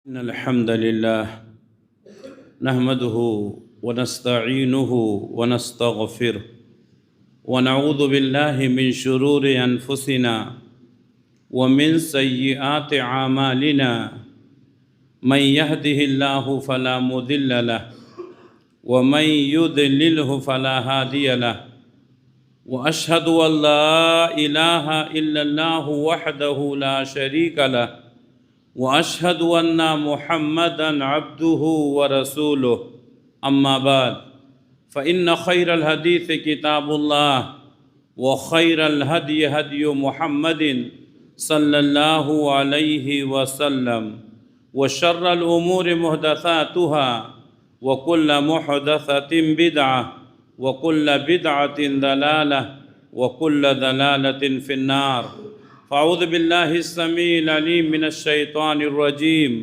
إن الحمد لله نحمده ونستعينه ونستغفره ونعوذ بالله من شرور أنفسنا ومن سيئات أعمالنا من يهده الله فلا مضل له ومن يضلله فلا هادي له وأشهد أن لا إله إلا الله وحده لا شريك له وأشهد أن محمدًا عبده ورسوله أما بعد فإن خير الحديث كتاب الله وخير الهدي هدي محمد صلى الله عليه وسلم وشر الأمور محدثاتها وكل محدثة بدعة وكل بدعة ضلالة وكل ضلالة في النار فأعوذ بالله السميع العليم من الشيطان الرجيم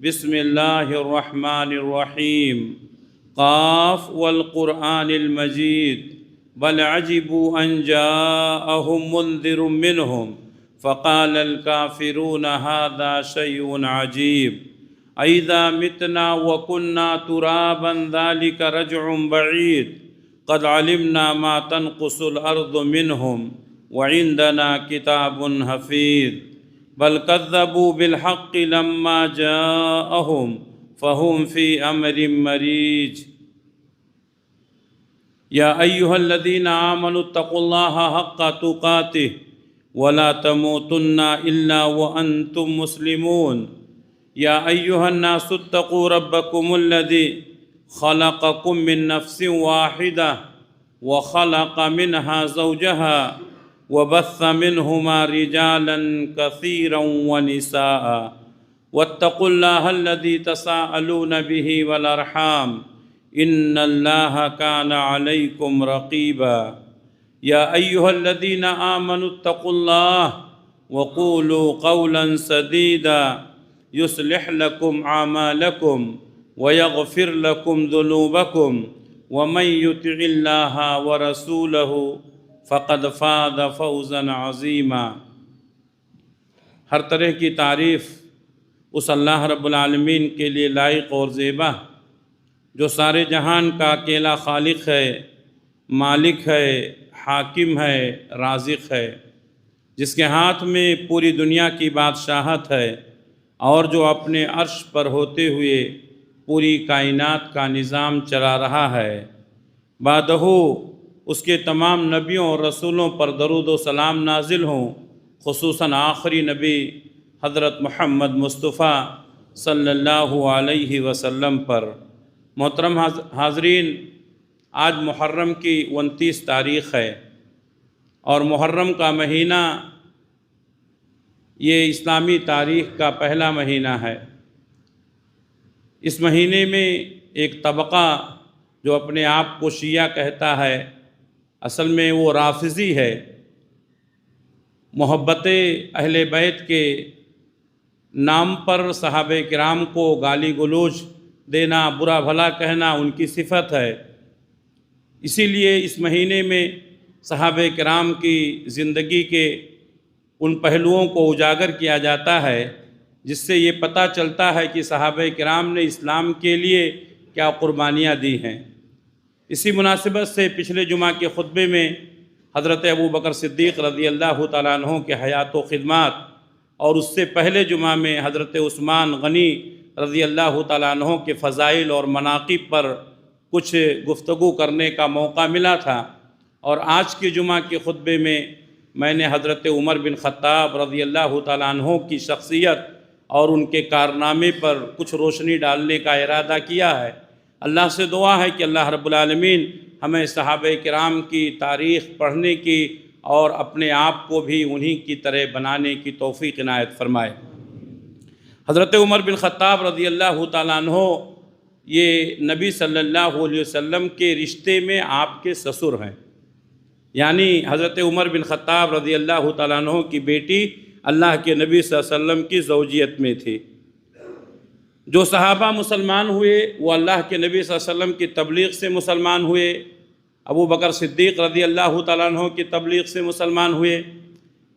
بسم الله الرحمن الرحيم قاف والقرآن المجيد بل عجبوا أن جاءهم منذر منهم فقال الكافرون هذا شيء عجيب أإذا متنا وكنا ترابا ذلك رجع بعيد قد علمنا ما تنقص الأرض منهم وعندنا كتاب حفيظ بل كذبوا بالحق لما جاءهم فهم في أمر مريج يا أيها الذين آمنوا اتقوا الله حق تقاته ولا تموتن إلا وأنتم مسلمون يا أيها الناس اتقوا ربكم الذي خلقكم من نفس واحدة وخلق منها زوجها وبث منهما رجالا كثيرا ونساء واتقوا الله الذي تساءلون به والأرحام إن الله كان عليكم رقيبا يا أيها الذين آمنوا اتقوا الله وقولوا قولا سديدا يصلح لكم أعمالكم ويغفر لكم ذنوبكم ومن يطع الله ورسوله فقد فاز فوزا عظیما۔ ہر طرح کی تعریف اس اللہ رب العالمین کے لیے لائق اور زیبا جو سارے جہان کا اکیلا خالق ہے، مالک ہے، حاکم ہے، رازق ہے، جس کے ہاتھ میں پوری دنیا کی بادشاہت ہے اور جو اپنے عرش پر ہوتے ہوئے پوری کائنات کا نظام چلا رہا ہے۔ بعدہ اس کے تمام نبیوں اور رسولوں پر درود و سلام نازل ہوں، خصوصاً آخری نبی حضرت محمد مصطفیٰ صلی اللہ علیہ وسلم پر۔ محترم حاضرین، آج محرم کی 29 تاریخ ہے اور محرم کا مہینہ یہ اسلامی تاریخ کا پہلا مہینہ ہے۔ اس مہینے میں ایک طبقہ جو اپنے آپ کو شیعہ کہتا ہے، اصل میں وہ رافضی ہے، محبت اہل بیت کے نام پر صحابہ کرام کو گالی گلوچ دینا، برا بھلا کہنا ان کی صفت ہے۔ اسی لیے اس مہینے میں صحابہ کرام کی زندگی کے ان پہلوؤں کو اجاگر کیا جاتا ہے جس سے یہ پتہ چلتا ہے کہ صحابہ کرام نے اسلام کے لیے کیا قربانیاں دی ہیں۔ اسی مناسبت سے پچھلے جمعہ کے خطبے میں حضرت ابوبکر صدیق رضی اللہ تعالیٰ عنہ کے حیات و خدمات اور اس سے پہلے جمعہ میں حضرت عثمان غنی رضی اللہ تعالیٰ عنہ کے فضائل اور مناقب پر کچھ گفتگو کرنے کا موقع ملا تھا، اور آج کے جمعہ کے خطبے میں نے حضرت عمر بن خطاب رضی اللہ تعالیٰ عنہ کی شخصیت اور ان کے کارنامے پر کچھ روشنی ڈالنے کا ارادہ کیا ہے۔ اللہ سے دعا ہے کہ اللہ رب العالمین ہمیں صحابہ کرام کی تاریخ پڑھنے کی اور اپنے آپ کو بھی انہی کی طرح بنانے کی توفیق عنایت فرمائے۔ حضرت عمر بن خطاب رضی اللہ تعالیٰ عنہ یہ نبی صلی اللہ علیہ وسلم کے رشتے میں آپ کے سسر ہیں، یعنی حضرت عمر بن خطاب رضی اللہ تعالیٰ عنہ کی بیٹی اللہ کے نبی صلی اللہ علیہ وسلم کی زوجیت میں تھی۔ جو صحابہ مسلمان ہوئے وہ اللہ کے نبی صلی اللہ علیہ وسلم کی تبلیغ سے مسلمان ہوئے، ابوبکر صدیق رضی اللہ تعالیٰ عنہ کی تبلیغ سے مسلمان ہوئے،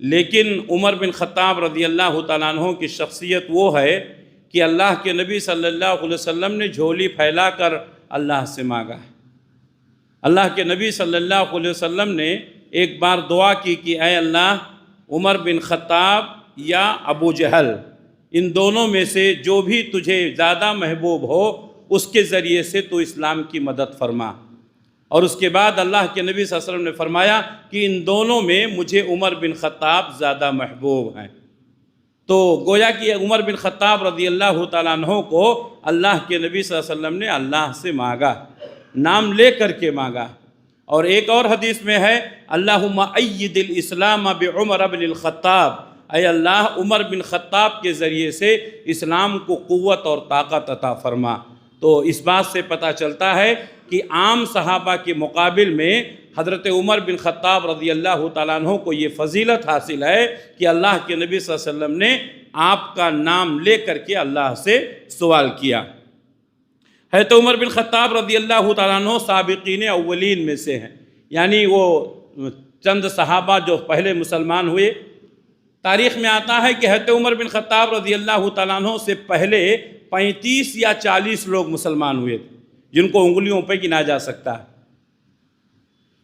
لیکن عمر بن خطاب رضی اللہ تعالیٰ عنہ کی شخصیت وہ ہے کہ اللہ کے نبی صلی اللہ علیہ وسلم نے جھولی پھیلا کر اللہ سے مانگا ہے۔ اللہ کے نبی صلی اللہ علیہ وسلم نے ایک بار دعا کی کہ اے اللہ، عمر بن خطاب یا ابو جہل، ان دونوں میں سے جو بھی تجھے زیادہ محبوب ہو اس کے ذریعے سے تو اسلام کی مدد فرما۔ اور اس کے بعد اللہ کے نبی صلی اللہ علیہ وسلم نے فرمایا کہ ان دونوں میں مجھے عمر بن خطاب زیادہ محبوب ہیں۔ تو گویا کہ عمر بن خطاب رضی اللہ تعالیٰ عنہ کو اللہ کے نبی صلی اللہ علیہ وسلم نے اللہ سے مانگا، نام لے کر کے مانگا۔ اور ایک اور حدیث میں ہے اللہم اید الاسلام بعمر بن الخطاب، اے اللہ عمر بن خطاب کے ذریعے سے اسلام کو قوت اور طاقت عطا فرما۔ تو اس بات سے پتہ چلتا ہے کہ عام صحابہ کے مقابل میں حضرت عمر بن خطاب رضی اللہ تعالیٰ عنہ کو یہ فضیلت حاصل ہے کہ اللہ کے نبی صلی اللہ علیہ وسلم نے آپ کا نام لے کر کے اللہ سے سوال کیا۔ حضرت عمر بن خطاب رضی اللہ تعالیٰ عنہ سابقین اولین میں سے ہیں، یعنی وہ چند صحابہ جو پہلے مسلمان ہوئے۔ تاریخ میں آتا ہے کہ حضرت عمر بن خطاب رضی اللہ تعالیٰ عنہ سے پہلے 35 یا 40 لوگ مسلمان ہوئے تھے، جن کو انگلیوں پہ گنا جا سکتا ہے،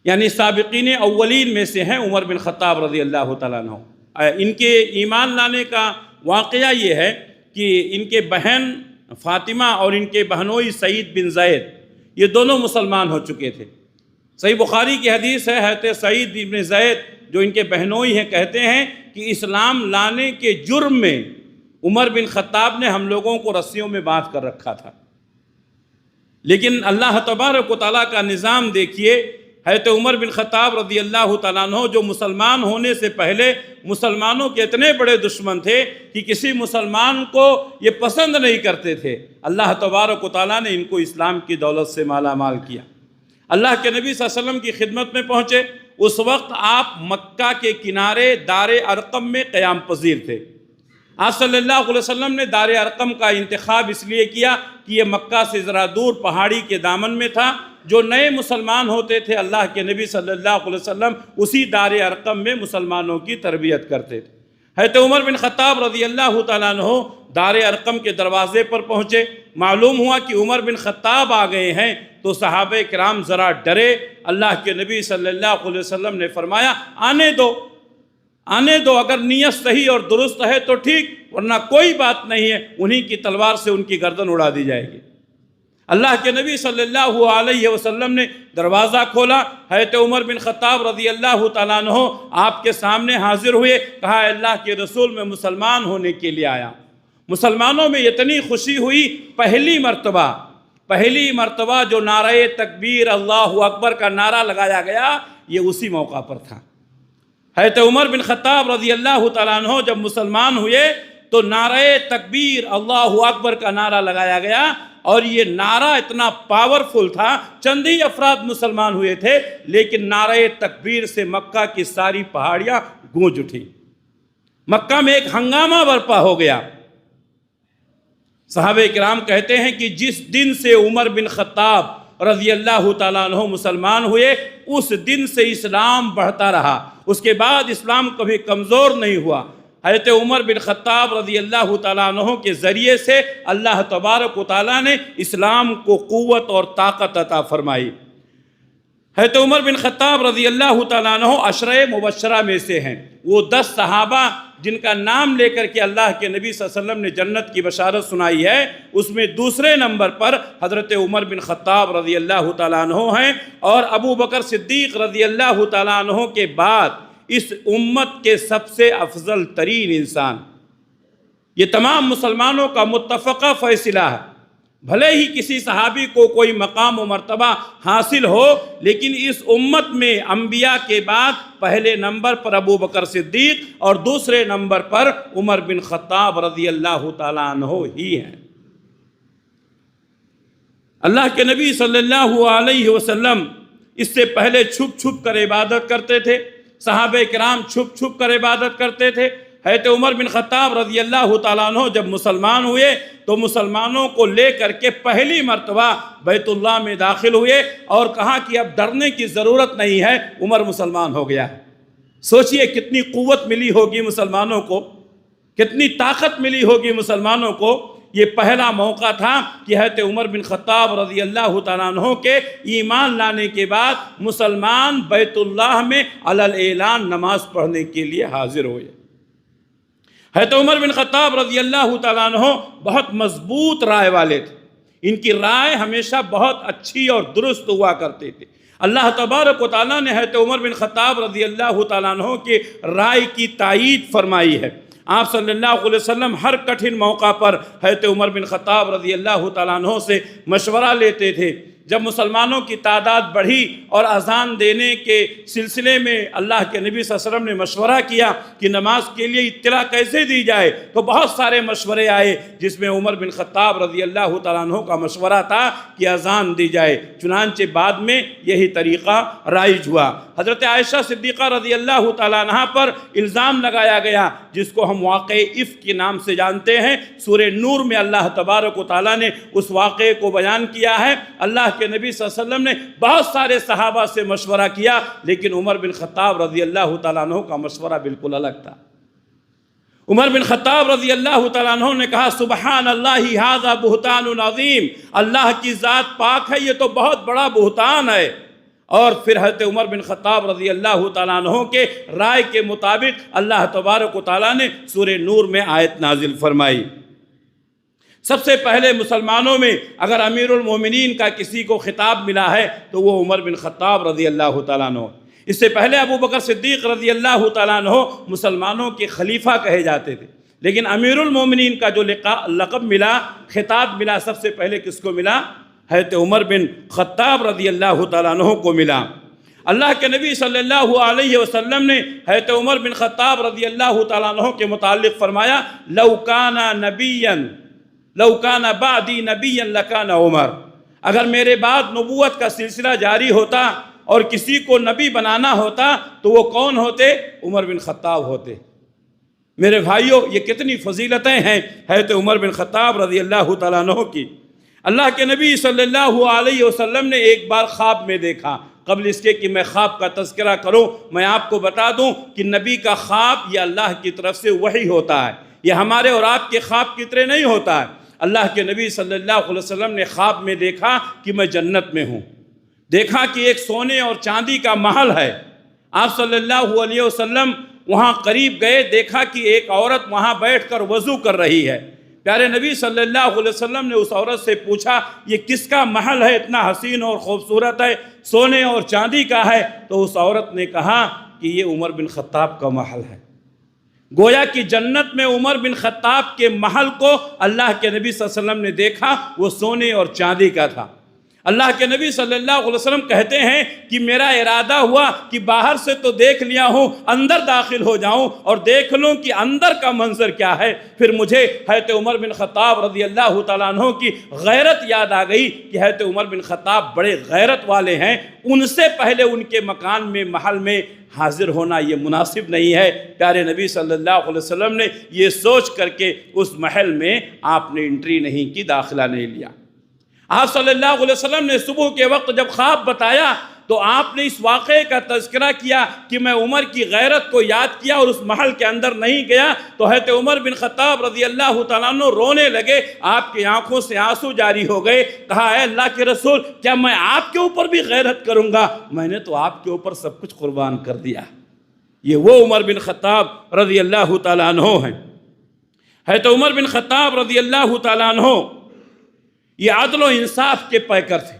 یعنی سابقین اولین میں سے ہیں عمر بن خطاب رضی اللہ تعالیٰ عنہ۔ ان کے ایمان لانے کا واقعہ یہ ہے کہ ان کے بہن فاطمہ اور ان کے بہنوئی سعید بن زید یہ دونوں مسلمان ہو چکے تھے۔ صحیح بخاری کی حدیث ہے، حضرت سعید بن زید جو ان کے بہنوئی ہیں کہتے ہیں کہ اسلام لانے کے جرم میں عمر بن خطاب نے ہم لوگوں کو رسیوں میں باندھ کر رکھا تھا، لیکن اللہ تبارک و تعالیٰ کا نظام دیکھیے۔ حضرت عمر بن خطاب رضی اللہ تعالیٰ عنہ جو مسلمان ہونے سے پہلے مسلمانوں کے اتنے بڑے دشمن تھے کہ کسی مسلمان کو یہ پسند نہیں کرتے تھے، اللہ تبارک و تعالیٰ نے ان کو اسلام کی دولت سے مالا مال کیا۔ اللہ کے نبی صلی اللہ علیہ وسلم کی خدمت میں پہنچے، اس وقت آپ مکہ کے کنارے دار ارقم میں قیام پذیر تھے۔ آپ صلی اللہ علیہ وسلم نے دار ارقم کا انتخاب اس لیے کیا کہ یہ مکہ سے ذرا دور پہاڑی کے دامن میں تھا۔ جو نئے مسلمان ہوتے تھے اللہ کے نبی صلی اللہ علیہ وسلم اسی دار ارقم میں مسلمانوں کی تربیت کرتے تھے۔ حضرت عمر بن خطاب رضی اللہ تعالیٰ عنہ دار ارقم کے دروازے پر پہنچے، معلوم ہوا کہ عمر بن خطاب آ گئے ہیں، تو صحابہ کرام ذرا ڈرے۔ اللہ کے نبی صلی اللہ علیہ وسلم نے فرمایا آنے دو، اگر نیت صحیح اور درست ہے تو ٹھیک، ورنہ کوئی بات نہیں ہے، انہی کی تلوار سے ان کی گردن اڑا دی جائے گی۔ اللہ کے نبی صلی اللہ علیہ وسلم نے دروازہ کھولا، حضرت عمر بن خطاب رضی اللہ تعالیٰ عنہ آپ کے سامنے حاضر ہوئے، کہا اللہ کے رسول میں مسلمان ہونے کے لیے آیا۔ مسلمانوں میں اتنی خوشی ہوئی، پہلی مرتبہ جو نعرہ تکبیر اللہ اکبر کا نعرہ لگایا گیا یہ اسی موقع پر تھا۔ حضرت عمر بن خطاب رضی اللہ تعالیٰ عنہ جب مسلمان ہوئے تو نعرہ تکبیر اللہ اکبر کا نعرہ لگایا گیا، اور یہ نعرہ اتنا پاورفل تھا، چند ہی افراد مسلمان ہوئے تھے، لیکن نعرہ تکبیر سے مکہ کی ساری پہاڑیاں گونج اٹھی، مکہ میں ایک ہنگامہ برپا ہو گیا۔ صحابہ کرام کہتے ہیں کہ جس دن سے عمر بن خطاب رضی اللہ تعالیٰ عنہ مسلمان ہوئے اس دن سے اسلام بڑھتا رہا، اس کے بعد اسلام کبھی کمزور نہیں ہوا۔ حضرت عمر بن خطاب رضی اللہ تعالیٰ عنہ کے ذریعے سے اللہ تبارک و تعالیٰ نے اسلام کو قوت اور طاقت عطا فرمائی۔ حضرت عمر بن خطاب رضی اللہ تعالیٰ عنہ عشرہ مبشرہ میں سے ہیں، وہ 10 صحابہ جن کا نام لے کر کے اللہ کے نبی صلی اللہ علیہ وسلم نے جنت کی بشارت سنائی ہے، اس میں دوسرے نمبر پر حضرت عمر بن خطاب رضی اللہ تعالیٰ عنہ ہیں، اور ابو بکر صدیق رضی اللہ تعالیٰ عنہ کے بعد اس امت کے سب سے افضل ترین انسان، یہ تمام مسلمانوں کا متفقہ فیصلہ ہے۔ بھلے ہی کسی صحابی کو کوئی مقام و مرتبہ حاصل ہو، لیکن اس امت میں انبیاء کے بعد پہلے نمبر پر ابو بکر صدیق اور دوسرے نمبر پر عمر بن خطاب رضی اللہ تعالیٰ عنہ ہی ہیں۔ اللہ کے نبی صلی اللہ علیہ وسلم اس سے پہلے چھپ چھپ کر عبادت کرتے تھے، صحابہ کرام چھپ چھپ کر عبادت کرتے تھے۔ حضرت عمر بن خطاب رضی اللہ تعالیٰ عنہ جب مسلمان ہوئے تو مسلمانوں کو لے کر کے پہلی مرتبہ بیت اللہ میں داخل ہوئے اور کہا کہ اب ڈرنے کی ضرورت نہیں ہے، عمر مسلمان ہو گیا ہے۔ سوچئے کتنی قوت ملی ہوگی مسلمانوں کو، کتنی طاقت ملی ہوگی مسلمانوں کو یہ پہلا موقع تھا کہ حضرت عمر بن خطاب رضی اللہ تعالیٰ عنہ کے ایمان لانے کے بعد مسلمان بیت اللہ میں علی الاعلان نماز پڑھنے کے لیے حاضر ہوئے۔ حضرت عمر بن خطاب رضی اللہ تعالیٰ عنہ بہت مضبوط رائے والے تھے، ان کی رائے ہمیشہ بہت اچھی اور درست ہوا کرتے تھے۔ اللہ تبارک و تعالیٰ نے حضرت عمر بن خطاب رضی اللہ تعالیٰ عنہ کے رائے کی تائید فرمائی ہے۔ آپ صلی اللہ علیہ وسلم ہر کٹھن موقع پر حضرت عمر بن خطاب رضی اللہ تعالیٰ عنہ سے مشورہ لیتے تھے۔ جب مسلمانوں کی تعداد بڑھی اور اذان دینے کے سلسلے میں اللہ کے نبی صلی اللہ علیہ وسلم نے مشورہ کیا کہ نماز کے لیے اطلاع کیسے دی جائے، تو بہت سارے مشورے آئے، جس میں عمر بن خطاب رضی اللہ تعالیٰ عنہ کا مشورہ تھا کہ اذان دی جائے۔ چنانچہ بعد میں یہی طریقہ رائج ہوا۔ حضرت عائشہ صدیقہ رضی اللہ تعالیٰ عنہ پر الزام لگایا گیا، جس کو ہم واقعہ افک کے نام سے جانتے ہیں۔ سورہ نور میں اللہ تبارک و تعالیٰ نے اس واقعے کو بیان کیا ہے۔ اللہ کے نبی صلی اللہ علیہ وسلم نے بہت سارے صحابہ سے مشورہ کیا، لیکن عمر بن خطاب رضی اللہ تعالیٰ عنہ کا مشورہ بالکل الگ تھا۔ عمر بن خطاب رضی اللہ تعالیٰ عنہ نے کہا سبحان اللہ ھذا بہتان عظیم، اللہ کی ذات پاک ہے، یہ تو بہت بڑا بہتان ہے۔ اور پھر حضرت عمر بن خطاب رضی اللہ تعالیٰ عنہ کے رائے کے مطابق اللہ تبارک و تعالیٰ نے سورہ نور میں آیت نازل فرمائی۔ سب سے پہلے مسلمانوں میں اگر امیر المومنین کا کسی کو خطاب ملا ہے تو وہ عمر بن خطاب رضی اللہ تعالیٰ عنہ۔ اس سے پہلے ابو بکر صدیق رضی اللہ تعالیٰ عنہ مسلمانوں کے خلیفہ کہے جاتے تھے، لیکن امیر المومنین کا جو لقب ملا، خطاب ملا، سب سے پہلے کس کو ملا؟ حضرت عمر بن خطاب رضی اللہ تعالیٰ عنہ کو ملا۔ اللہ کے نبی صلی اللہ علیہ وسلم نے حضرت عمر بن خطاب رضی اللہ تعالیٰ عنہ کے متعلق فرمایا لو کان بعدی نبیا لکان عمر، اگر میرے بعد نبوت کا سلسلہ جاری ہوتا اور کسی کو نبی بنانا ہوتا تو وہ کون ہوتے؟ عمر بن خطاب ہوتے۔ میرے بھائیوں، یہ کتنی فضیلتیں ہیں حضرت عمر بن خطاب رضی اللہ تعالیٰ عنہ کی۔ اللہ کے نبی صلی اللہ علیہ وسلم نے ایک بار خواب میں دیکھا۔ قبل اس کے کہ میں خواب کا تذکرہ کروں، میں آپ کو بتا دوں کہ نبی کا خواب یہ اللہ کی طرف سے وحی ہوتا ہے، یہ ہمارے اور آپ کے خواب کی طرح نہیں ہوتا ہے۔ اللہ کے نبی صلی اللہ علیہ وسلم نے خواب میں دیکھا کہ میں جنت میں ہوں، دیکھا کہ ایک سونے اور چاندی کا محل ہے۔ آپ صلی اللہ علیہ وسلم وہاں قریب گئے، دیکھا کہ ایک عورت وہاں بیٹھ کر وضو کر رہی ہے۔ پیارے نبی صلی اللہ علیہ وسلم نے اس عورت سے پوچھا یہ کس کا محل ہے، اتنا حسین اور خوبصورت ہے، سونے اور چاندی کا ہے؟ تو اس عورت نے کہا کہ یہ عمر بن خطاب کا محل ہے۔ گویا کہ جنت میں عمر بن خطاب کے محل کو اللہ کے نبی صلی اللہ علیہ وسلم نے دیکھا، وہ سونے اور چاندی کا تھا۔ اللہ کے نبی صلی اللہ علیہ وسلم کہتے ہیں کہ میرا ارادہ ہوا کہ باہر سے تو دیکھ لیا ہوں، اندر داخل ہو جاؤں اور دیکھ لوں کہ اندر کا منظر کیا ہے۔ پھر مجھے حضرت عمر بن خطاب رضی اللہ تعالیٰ عنہ کی غیرت یاد آ گئی کہ حضرت عمر بن خطاب بڑے غیرت والے ہیں، ان سے پہلے ان کے مکان میں، محل میں حاضر ہونا یہ مناسب نہیں ہے۔ پیارے نبی صلی اللہ علیہ وسلم نے یہ سوچ کر کے اس محل میں آپ نے انٹری نہیں کی، داخلہ نہیں لیا۔ آپ صلی اللہ علیہ وسلم نے صبح کے وقت جب خواب بتایا تو آپ نے اس واقعے کا تذکرہ کیا کہ میں عمر کی غیرت کو یاد کیا اور اس محل کے اندر نہیں گیا۔ تو حضرت عمر بن خطاب رضی اللہ تعالیٰ عنہ رونے لگے، آپ کی آنکھوں سے آنسو جاری ہو گئے۔ کہا اے اللہ کے رسول، کیا میں آپ کے اوپر بھی غیرت کروں گا؟ میں نے تو آپ کے اوپر سب کچھ قربان کر دیا۔ یہ وہ عمر بن خطاب رضی اللہ تعالیٰ عنہ ہیں۔ حضرت عمر بن خطاب رضی اللہ تعالیٰ عنہ یہ عدل و انصاف کے پیکر تھے،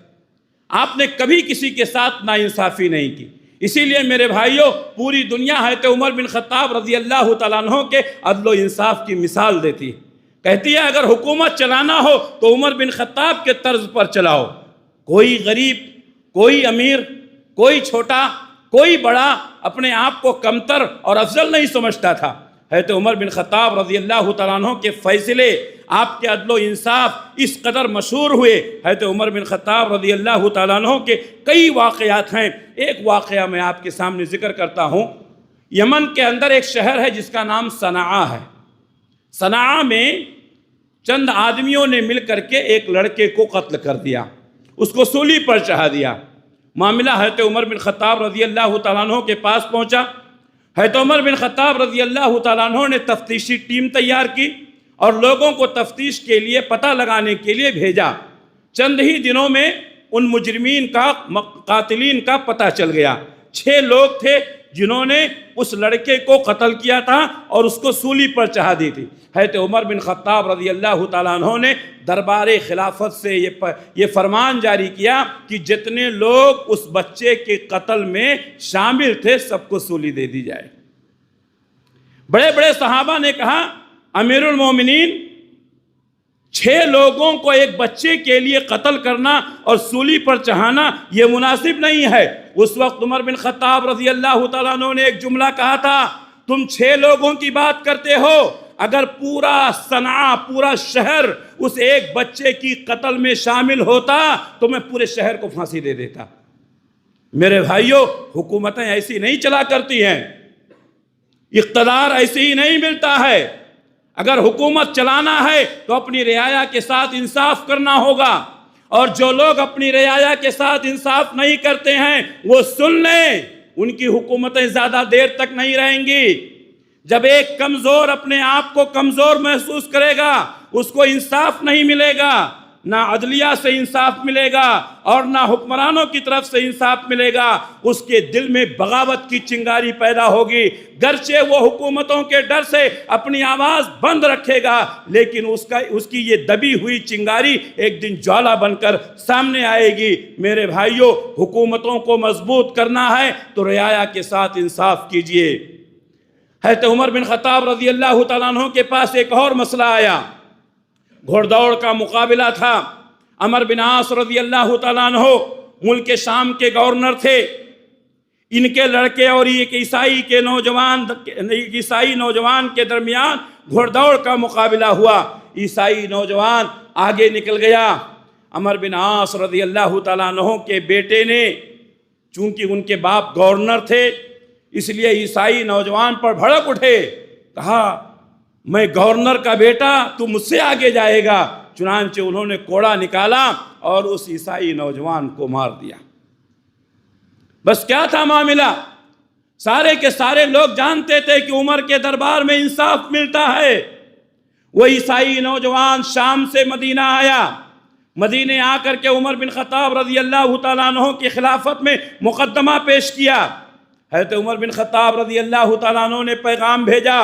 آپ نے کبھی کسی کے ساتھ ناانصافی نہیں کی۔ اسی لیے میرے بھائیوں، پوری دنیا حضرت عمر بن خطاب رضی اللہ تعالیٰ عنہ کے عدل و انصاف کی مثال دیتی ہے۔ کہتی ہے اگر حکومت چلانا ہو تو عمر بن خطاب کے طرز پر چلاؤ۔ کوئی غریب، کوئی امیر، کوئی چھوٹا، کوئی بڑا اپنے آپ کو کمتر اور افضل نہیں سمجھتا تھا۔ حضرت عمر بن خطاب رضی اللہ تعالیٰ عنہ کے فیصلے، آپ کے عدل و انصاف اس قدر مشہور ہوئے۔ حضرت عمر بن خطاب رضی اللہ تعالیٰ عنہ کے کئی واقعات ہیں۔ ایک واقعہ میں آپ کے سامنے ذکر کرتا ہوں۔ یمن کے اندر ایک شہر ہے جس کا نام صنعاء ہے۔ صنعاء میں چند آدمیوں نے مل کر کے ایک لڑکے کو قتل کر دیا، اس کو سولی پر چڑھا دیا۔ معاملہ حضرت عمر بن خطاب رضی اللہ تعالیٰ عنہ کے پاس پہنچا۔ حضرت عمر بن خطاب رضی اللہ تعالیٰ عنہ نے تفتیشی ٹیم تیار کی اور لوگوں کو تفتیش کے لیے پتہ لگانے کے لیے بھیجا۔ چند ہی دنوں میں ان مجرمین کا قاتلین کا پتہ چل گیا۔ 6 لوگ تھے جنہوں نے اس لڑکے کو قتل کیا تھا اور اس کو سولی پر چڑھا دی تھی۔ حضرت عمر بن خطاب رضی اللہ تعالیٰ عنہ نے دربار خلافت سے یہ فرمان جاری کیا کہ جتنے لوگ اس بچے کے قتل میں شامل تھے سب کو سولی دے دی جائے۔ بڑے بڑے صحابہ نے کہا امیر المومنین 6 لوگوں کو ایک بچے کے لیے قتل کرنا اور سولی پر چڑھانا یہ مناسب نہیں ہے۔ اس وقت عمر بن خطاب رضی اللہ تعالیٰ عنہ نے ایک جملہ کہا تھا، تم 6 لوگوں کی بات کرتے ہو، اگر پورا صنعاء پورا شہر اس ایک بچے کی قتل میں شامل ہوتا تو میں پورے شہر کو پھانسی دے دیتا۔ میرے بھائیوں، حکومتیں ایسی نہیں چلا کرتی ہیں، اقتدار ایسے ہی نہیں ملتا ہے۔ اگر حکومت چلانا ہے تو اپنی رعایا کے ساتھ انصاف کرنا ہوگا، اور جو لوگ اپنی رعایا کے ساتھ انصاف نہیں کرتے ہیں وہ سن لیں، ان کی حکومتیں زیادہ دیر تک نہیں رہیں گی۔ جب ایک کمزور اپنے آپ کو کمزور محسوس کرے گا اس کو انصاف نہیں ملے گا، نہ عدلیہ سے انصاف ملے گا اور نہ حکمرانوں کی طرف سے انصاف ملے گا، اس کے دل میں بغاوت کی چنگاری پیدا ہوگی۔ گرچہ وہ حکومتوں کے ڈر سے اپنی آواز بند رکھے گا لیکن اس کی یہ دبی ہوئی چنگاری ایک دن جوالا بن کر سامنے آئے گی۔ میرے بھائیوں، حکومتوں کو مضبوط کرنا ہے تو رعایا کے ساتھ انصاف کیجئے۔ حضرت عمر بن خطاب رضی اللہ تعالیٰ عنہ کے پاس ایک اور مسئلہ آیا، گھوڑ دوڑ کا مقابلہ تھا۔ عمر بن عاص رضی اللہ تعالیٰ عنہ ملک شام کے گورنر تھے۔ ان کے لڑکے اور ایک عیسائی نوجوان کے درمیان گھوڑ دوڑ کا مقابلہ ہوا۔ عیسائی نوجوان آگے نکل گیا۔ عمر بن عاص رضی اللہ تعالیٰ عنہ کے بیٹے نے، چونکہ ان کے باپ گورنر تھے اس لیے عیسائی نوجوان پر بھڑک اٹھے، کہا میں گورنر کا بیٹا، تو مجھ سے آگے جائے گا۔ چنانچہ انہوں نے کوڑا نکالا اور اس عیسائی نوجوان کو مار دیا۔ بس کیا تھا معاملہ؟ سارے کے سارے لوگ جانتے تھے کہ عمر کے دربار میں انصاف ملتا ہے۔ وہ عیسائی نوجوان شام سے مدینہ آیا، مدینے آ کر کے عمر بن خطاب رضی اللہ تعالیٰ عنہ کی خلافت میں مقدمہ پیش کیا۔ حضرت عمر بن خطاب رضی اللہ تعالیٰ عنہ نے پیغام بھیجا